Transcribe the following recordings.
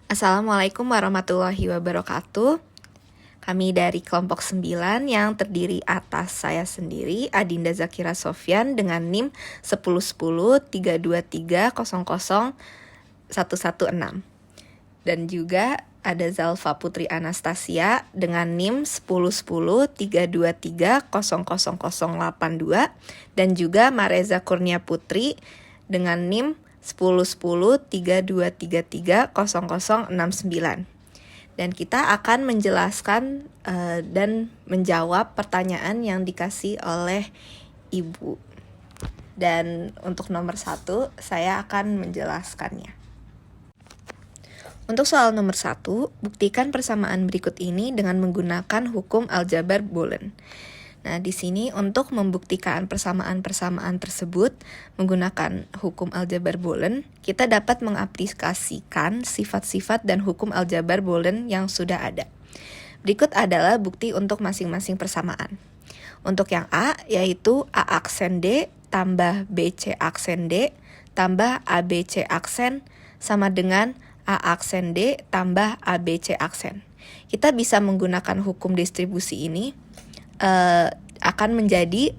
Assalamualaikum warahmatullahi wabarakatuh. Kami dari kelompok 9 yang terdiri atas saya sendiri, Adinda Zakira Sofyan dengan NIM 1010323000116. Dan juga ada Zalfa Putri Anastasia dengan NIM 1010323000082 dan juga Mareza Kurnia Putri dengan NIM 1013233300069. Dan kita akan menjelaskan dan menjawab pertanyaan yang dikasih oleh Ibu. Dan untuk nomor 1, saya akan menjelaskannya. Untuk soal nomor 1, buktikan persamaan berikut ini dengan menggunakan hukum aljabar Boolean. Nah, di sini untuk membuktikan persamaan-persamaan tersebut menggunakan hukum aljabar Boolean, kita dapat mengaplikasikan sifat-sifat dan hukum aljabar Boolean yang sudah ada. Berikut adalah bukti untuk masing-masing persamaan. Untuk yang A, yaitu A aksen D tambah BC aksen D tambah ABC aksen sama dengan A aksen D tambah ABC aksen. Kita bisa menggunakan hukum distribusi ini akan menjadi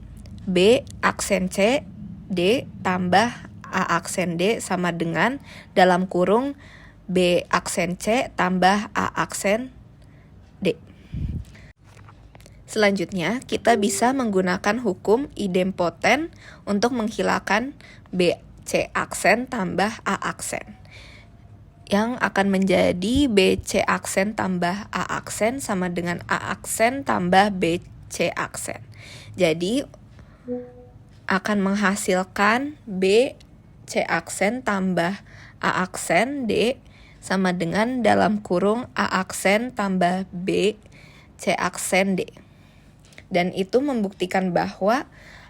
B aksen C D tambah A aksen D sama dengan dalam kurung B aksen C tambah A aksen D. Selanjutnya, kita bisa menggunakan hukum idempoten untuk menghilangkan BC aksen tambah A aksen. Yang akan menjadi BC aksen tambah A aksen sama dengan A aksen tambah BC aksen. Jadi akan menghasilkan BC aksen tambah A aksen D sama dengan dalam kurung A aksen tambah BC aksen D. Dan itu membuktikan bahwa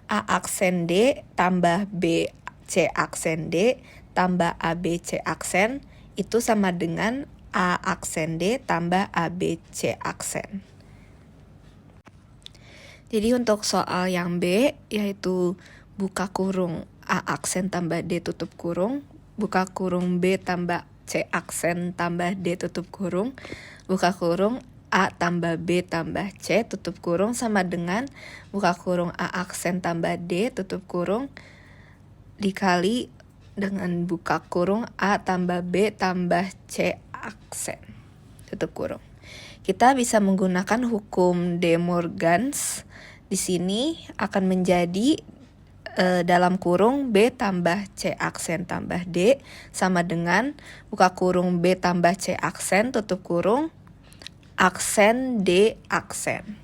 A aksen D tambah BC aksen D tambah ABC aksen itu sama dengan A aksen D tambah ABC aksen. Jadi untuk soal yang B, yaitu buka kurung A aksen tambah D tutup kurung, buka kurung B tambah C aksen tambah D tutup kurung, buka kurung A tambah B tambah C tutup kurung sama dengan buka kurung A aksen tambah D tutup kurung dikali dengan buka kurung A tambah B tambah C aksen tutup kurung. Kita bisa menggunakan hukum De Morgans. Di sini akan menjadi dalam kurung B tambah C aksen tambah D sama dengan buka kurung B tambah C aksen tutup kurung aksen D aksen.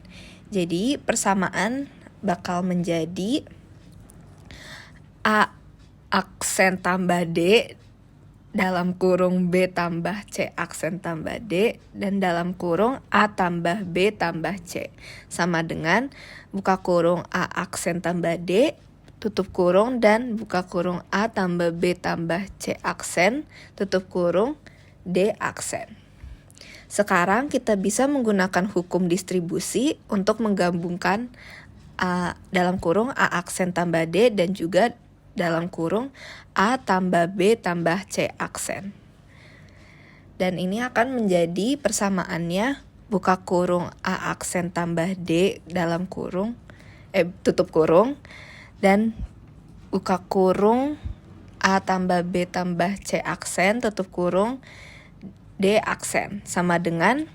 Jadi persamaan bakal menjadi A aksen tambah D dalam kurung B tambah C aksen tambah D dan dalam kurung A tambah B tambah C sama dengan buka kurung A aksen tambah D tutup kurung dan buka kurung A tambah B tambah C aksen tutup kurung D aksen. Sekarang kita bisa menggunakan hukum distribusi untuk menggabungkan dalam kurung A aksen tambah D dan juga dalam kurung A tambah B tambah C aksen. Dan ini akan menjadi persamaannya buka kurung A aksen tambah D dalam kurung tutup kurung dan buka kurung A tambah B tambah C aksen tutup kurung D aksen sama dengan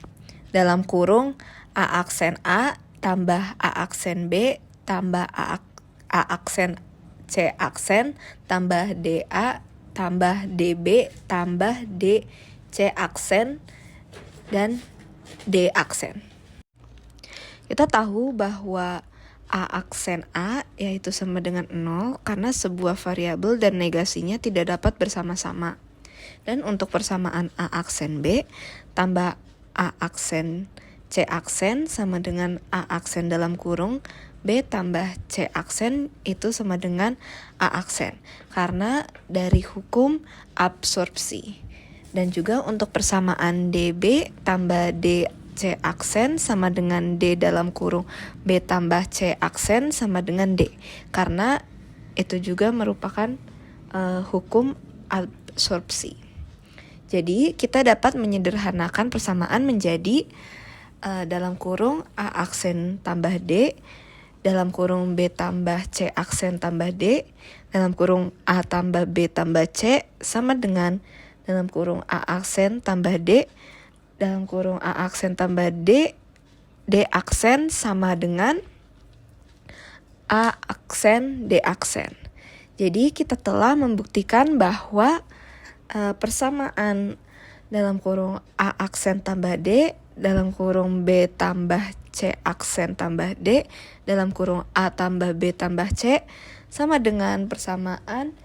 dalam kurung A aksen A tambah A aksen B tambah A aksen C aksen tambah DA tambah DB tambah DC aksen dan D aksen. Kita tahu bahwa A aksen A yaitu sama dengan 0 karena sebuah variabel dan negasinya tidak dapat bersama-sama. Dan untuk persamaan A aksen B tambah A aksen C aksen sama dengan A aksen dalam kurung B tambah C aksen itu sama dengan A aksen karena dari hukum absorpsi. Dan juga untuk persamaan DB tambah DC aksen sama dengan D dalam kurung B tambah C aksen sama dengan D karena itu juga merupakan hukum absorpsi. Jadi kita dapat menyederhanakan persamaan menjadi dalam kurung A aksen tambah D, dalam kurung B tambah C aksen tambah D, dalam kurung A tambah B tambah C, sama dengan dalam kurung A aksen tambah D, dalam kurung A aksen tambah D, D aksen sama dengan A aksen, D aksen. Jadi kita telah membuktikan bahwa persamaan dalam kurung A aksen tambah D, dalam kurung B tambah C aksen tambah D, dalam kurung A tambah B tambah C, sama dengan persamaan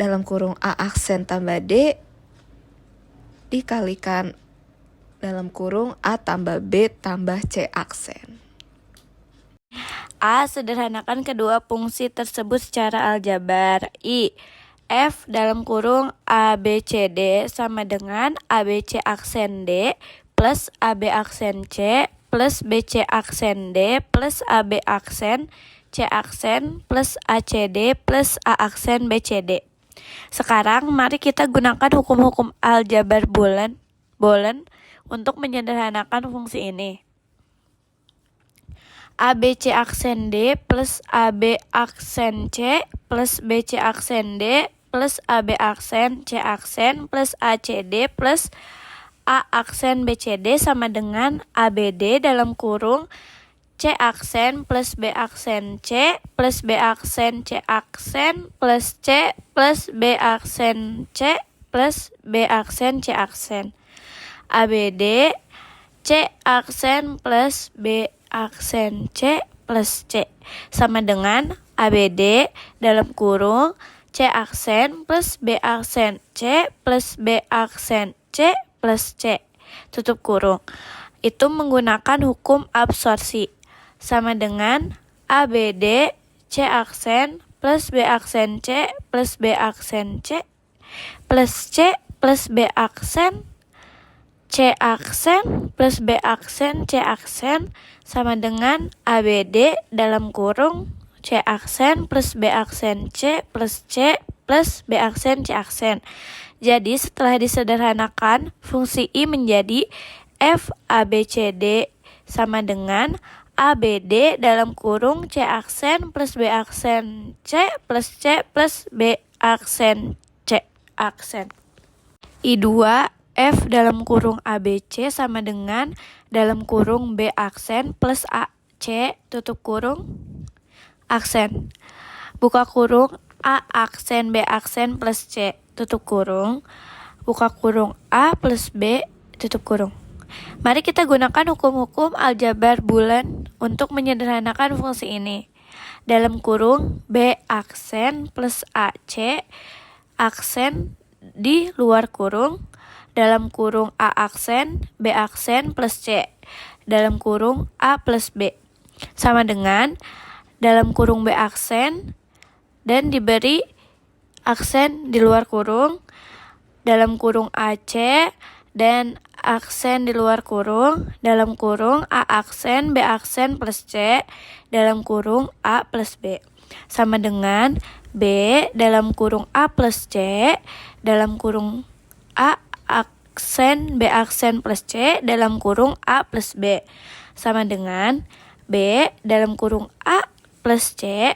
dalam kurung A aksen tambah D dikalikan dalam kurung A tambah B tambah C aksen. A. Sederhanakan kedua fungsi tersebut secara aljabar. I. F dalam kurung ABCD sama dengan ABC aksen D plus AB aksen C plus BC aksen D plus AB aksen C aksen plus ACD plus A aksen BCD. Sekarang mari kita gunakan hukum-hukum aljabar Boolean untuk menyederhanakan fungsi ini. ABC aksen D plus AB aksen C plus BC aksen D plus AB aksen C aksen plus ACD plus A aksen BCD sama dengan ABD dalam kurung C aksen plus B aksen C plus B aksen C aksen plus C plus B aksen C plus B aksen C aksen. ABD C aksen plus B aksen C plus C sama dengan ABD dalam kurung C aksen plus B aksen C plus B aksen C plus C tutup kurung. Itu menggunakan hukum absorpsi sama dengan ABD C aksen plus B aksen C plus B aksen C plus C plus B aksen C aksen plus B aksen C aksen sama dengan ABD dalam kurung C aksen plus B aksen C plus C plus B aksen C aksen. Jadi setelah disederhanakan, fungsi I menjadi F ABCD sama dengan ABD dalam kurung C aksen plus B aksen C plus C plus B aksen C aksen. I2 F dalam kurung ABC sama dengan dalam kurung B aksen plus AC tutup kurung aksen. Buka kurung A aksen B aksen plus C tutup kurung. Buka kurung A plus B tutup kurung. Mari kita gunakan hukum-hukum aljabar Boolean untuk menyederhanakan fungsi ini. Dalam kurung B aksen plus AC aksen di luar kurung, dalam kurung A aksen, B aksen plus C, dalam kurung A plus B, sama dengan dalam kurung B aksen, dan diberi aksen di luar kurung, dalam kurung AC, dan aksen di luar kurung, dalam kurung A aksen, B aksen plus C, dalam kurung A plus B, sama dengan B dalam kurung A plus C, dalam kurung A aksen B aksen plus C dalam kurung A plus B sama dengan B dalam kurung A plus C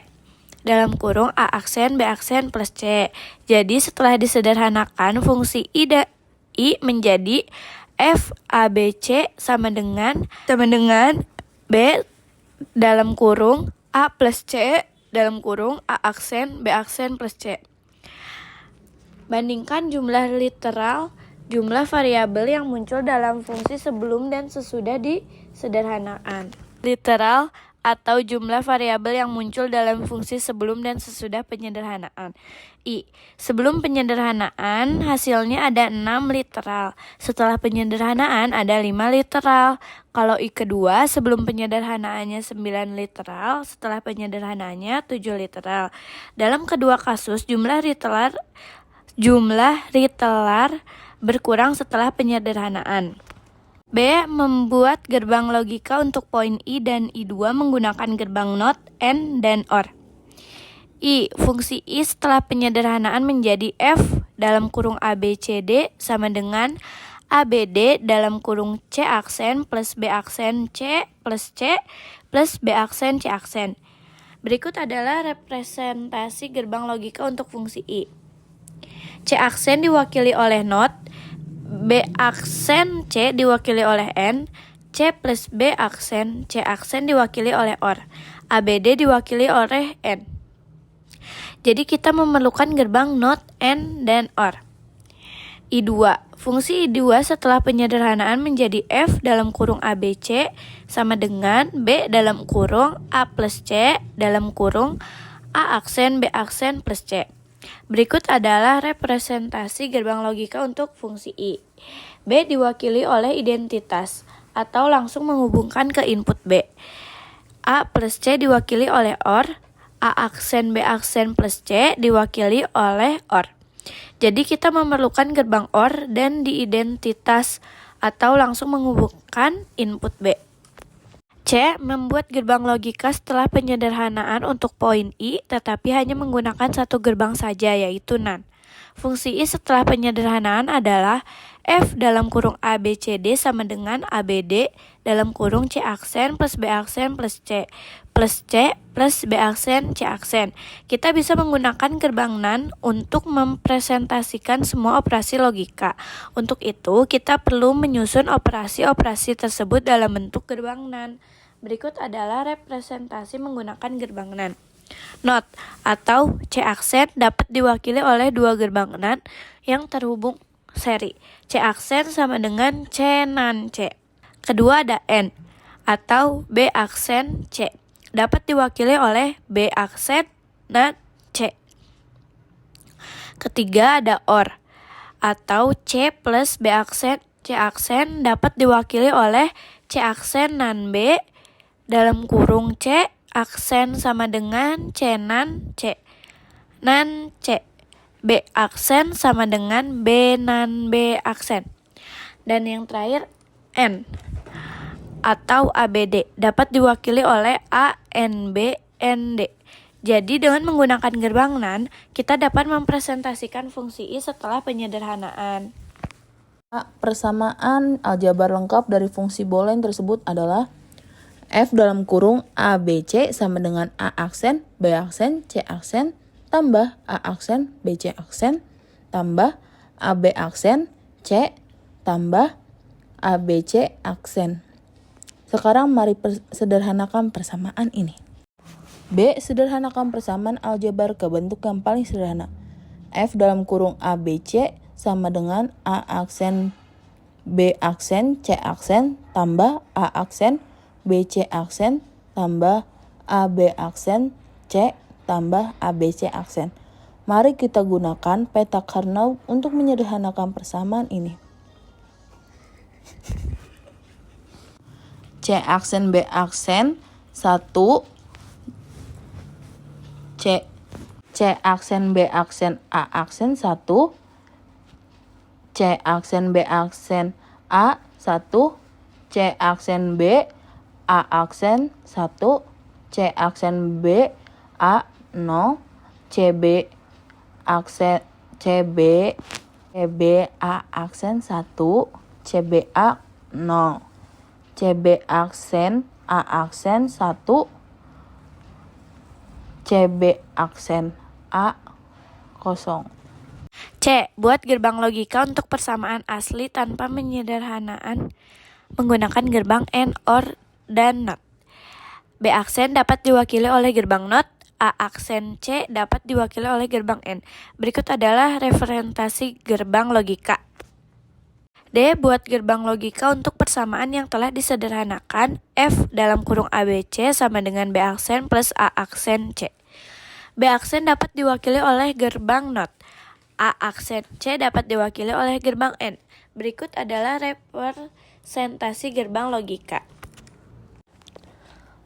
dalam kurung A aksen B aksen plus C. Jadi setelah disederhanakan, fungsi I menjadi F ABC sama dengan B dalam kurung A plus C dalam kurung A aksen B aksen plus C. Bandingkan jumlah literal, jumlah variabel yang muncul dalam fungsi sebelum dan sesudah disederhanakan. Literal atau jumlah variabel yang muncul dalam fungsi sebelum dan sesudah penyederhanaan. I. Sebelum penyederhanaan, hasilnya ada 6 literal. Setelah penyederhanaan ada 5 literal. Kalau I kedua, sebelum penyederhanaannya 9 literal, setelah penyederhanaannya 7 literal. Dalam kedua kasus, jumlah literal berkurang setelah penyederhanaan. B. Membuat gerbang logika untuk poin I dan I2 menggunakan gerbang not, and, dan, or. I. Fungsi I setelah penyederhanaan menjadi F dalam kurung ABCD sama dengan ABD dalam kurung C aksen plus B aksen C plus B aksen C aksen. Berikut adalah representasi gerbang logika untuk fungsi I. C aksen diwakili oleh not, B aksen C diwakili oleh N, C plus B aksen C aksen diwakili oleh OR, ABD diwakili oleh N. Jadi kita memerlukan gerbang not, N, dan OR. I2. Fungsi I2 setelah penyederhanaan menjadi F dalam kurung ABC sama dengan B dalam kurung A plus C dalam kurung A aksen B aksen plus C. Berikut adalah representasi gerbang logika untuk fungsi I. B diwakili oleh identitas atau langsung menghubungkan ke input B. A plus C diwakili oleh OR, A aksen B aksen plus C diwakili oleh OR. Jadi kita memerlukan gerbang OR dan di identitas atau langsung menghubungkan input B. C. Membuat gerbang logika setelah penyederhanaan untuk poin I tetapi hanya menggunakan satu gerbang saja yaitu NaN. Fungsi I setelah penyederhanaan adalah F dalam kurung ABCD sama dengan ABD dalam kurung C aksen plus B aksen plus C plus B aksen C aksen. Kita bisa menggunakan gerbang NaN untuk mempresentasikan semua operasi logika. Untuk itu, kita perlu menyusun operasi-operasi tersebut dalam bentuk gerbang NaN. Berikut adalah representasi menggunakan gerbang NaN. Not atau C aksen dapat diwakili oleh dua gerbang NaN yang terhubung seri. C aksen sama dengan C NaN C. Kedua ada N atau B aksen C. Dapat diwakili oleh B aksen NaN C. Ketiga ada OR atau C plus B aksen C aksen dapat diwakili oleh C aksen NaN B dalam kurung C aksen sama dengan C NaN C. NaN C. B aksen sama dengan B NaN B aksen. Dan yang terakhir N atau ABD dapat diwakili oleh A NB ND. Jadi dengan menggunakan gerbang NaN, kita dapat mempresentasikan fungsi I setelah penyederhanaan. Persamaan aljabar lengkap dari fungsi Boolean tersebut adalah F dalam kurung ABC sama dengan A aksen, B aksen, C aksen, tambah A aksen, BC aksen, tambah AB aksen, C, tambah ABC aksen. Sekarang mari sederhanakan persamaan ini. B. Sederhanakan persamaan aljabar ke bentuk yang paling sederhana. F dalam kurung ABC sama dengan A aksen, B aksen, C aksen, tambah A aksen, BC aksen, tambah AB aksen, C, tambah ABC aksen. Mari kita gunakan peta Karnaugh untuk menyederhanakan persamaan ini. C aksen B aksen 1, C aksen B aksen A aksen 1, C aksen B aksen A 1, C aksen B A aksen 1, C aksen B A 0, CB aksen CB A aksen 1, CBA 0, CB aksen A aksen 1, CB aksen A 0. C. Buat gerbang logika untuk persamaan asli tanpa penyederhanaan menggunakan gerbang AND, OR, dan NOT. B aksen dapat diwakili oleh gerbang NOT, A aksen C dapat diwakili oleh gerbang N. Berikut adalah representasi gerbang logika. D. Buat gerbang logika untuk persamaan yang telah disederhanakan. F dalam kurung ABC sama dengan B aksen plus A aksen C. B aksen dapat diwakili oleh gerbang NOT. A aksen C dapat diwakili oleh gerbang N. Berikut adalah representasi gerbang logika.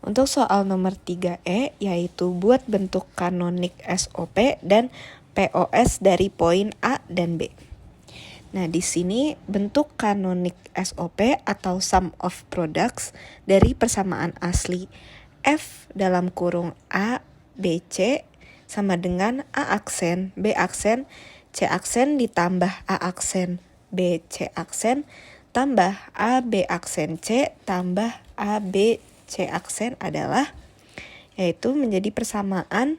Untuk soal nomor 3E, yaitu buat bentuk kanonik SOP dan POS dari poin A dan B. Nah, di sini bentuk kanonik SOP atau sum of products dari persamaan asli F dalam kurung A, B, C sama dengan A aksen, B aksen, C aksen ditambah A aksen B C aksen tambah A B aksen C tambah A B C aksen adalah, yaitu menjadi persamaan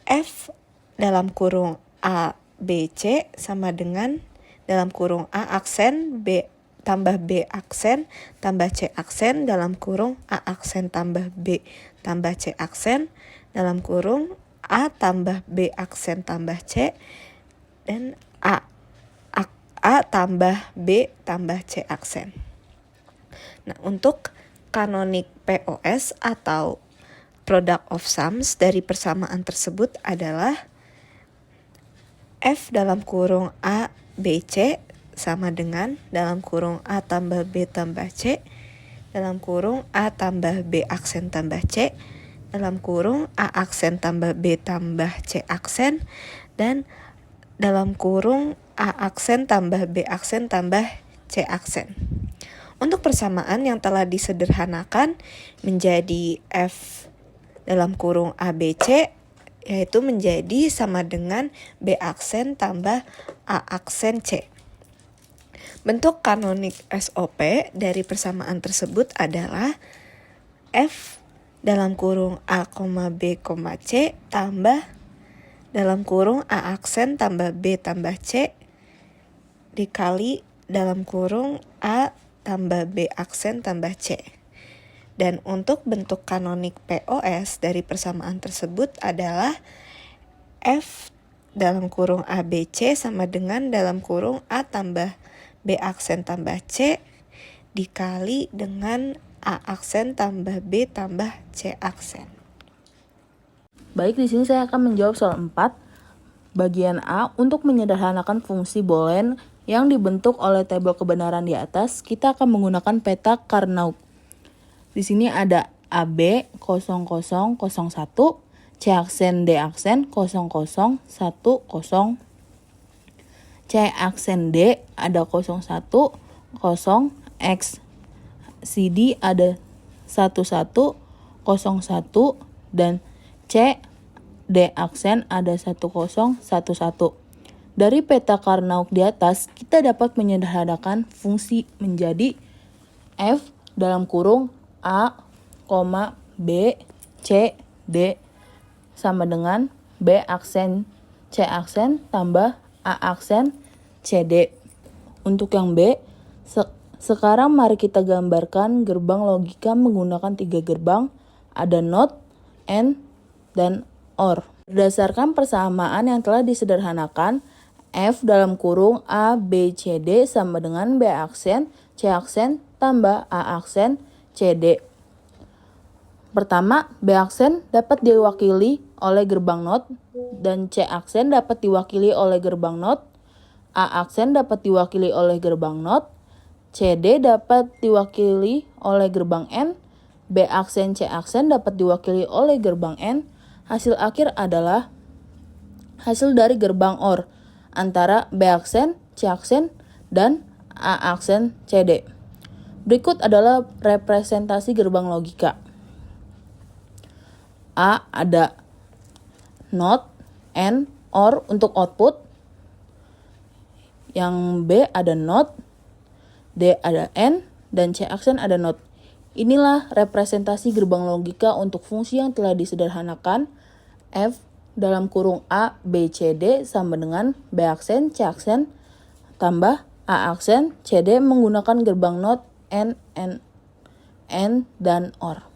F dalam kurung A B C sama dengan dalam kurung A aksen B tambah B aksen tambah C aksen dalam kurung A aksen tambah B tambah C aksen dalam kurung A tambah B aksen tambah C dan A tambah B tambah C aksen. Nah, untuk kanonik POS atau product of sums dari persamaan tersebut adalah F dalam kurung A B C sama dengan dalam kurung A tambah B tambah C dalam kurung A tambah B aksen tambah C dalam kurung A aksen tambah B tambah C aksen dan dalam kurung A aksen tambah B aksen tambah C aksen. Untuk persamaan yang telah disederhanakan menjadi F dalam kurung ABC, yaitu menjadi sama dengan B aksen tambah A aksen C. Bentuk kanonik SOP dari persamaan tersebut adalah F dalam kurung A, B, C tambah dalam kurung A aksen tambah B tambah C dikali dalam kurung A tambah B aksen tambah C. Dan untuk bentuk kanonik POS dari persamaan tersebut adalah F dalam kurung ABC sama dengan dalam kurung A tambah B aksen tambah C dikali dengan A aksen tambah B tambah C aksen. Baik, di sini saya akan menjawab soal 4. Bagian A, untuk menyederhanakan fungsi boolean yang dibentuk oleh tabel kebenaran di atas, kita akan menggunakan peta Carnot. Di sini ada AB 0001, C aksen D aksen 0010, C aksen D ada 01, 0, X CD ada 11, 01, dan C D aksen ada 1011. Dari peta Carnot di atas, kita dapat menyederhanakan fungsi menjadi F dalam kurung A, B, C, D sama dengan B aksen C aksen tambah A aksen CD. Untuk yang B, sekarang mari kita gambarkan gerbang logika menggunakan 3 gerbang, ada NOT, AND, dan OR. Berdasarkan persamaan yang telah disederhanakan, F dalam kurung A, B, C, D sama dengan B aksen, C aksen, tambah A aksen, C, D. Pertama, B aksen dapat diwakili oleh gerbang NOT, dan C aksen dapat diwakili oleh gerbang NOT, A aksen dapat diwakili oleh gerbang NOT, C, D dapat diwakili oleh gerbang N, B aksen, C aksen dapat diwakili oleh gerbang N. Hasil akhir adalah hasil dari gerbang OR antara B aksen, C aksen, dan A aksen CD. Berikut adalah representasi gerbang logika. A ada NOT, AND, OR untuk output. Yang B ada NOT, D ada AND, dan C aksen ada NOT. Inilah representasi gerbang logika untuk fungsi yang telah disederhanakan. F dalam kurung A, B, C, D sama dengan B aksen, C aksen, tambah A aksen, C, D menggunakan gerbang NOT, AND, dan OR.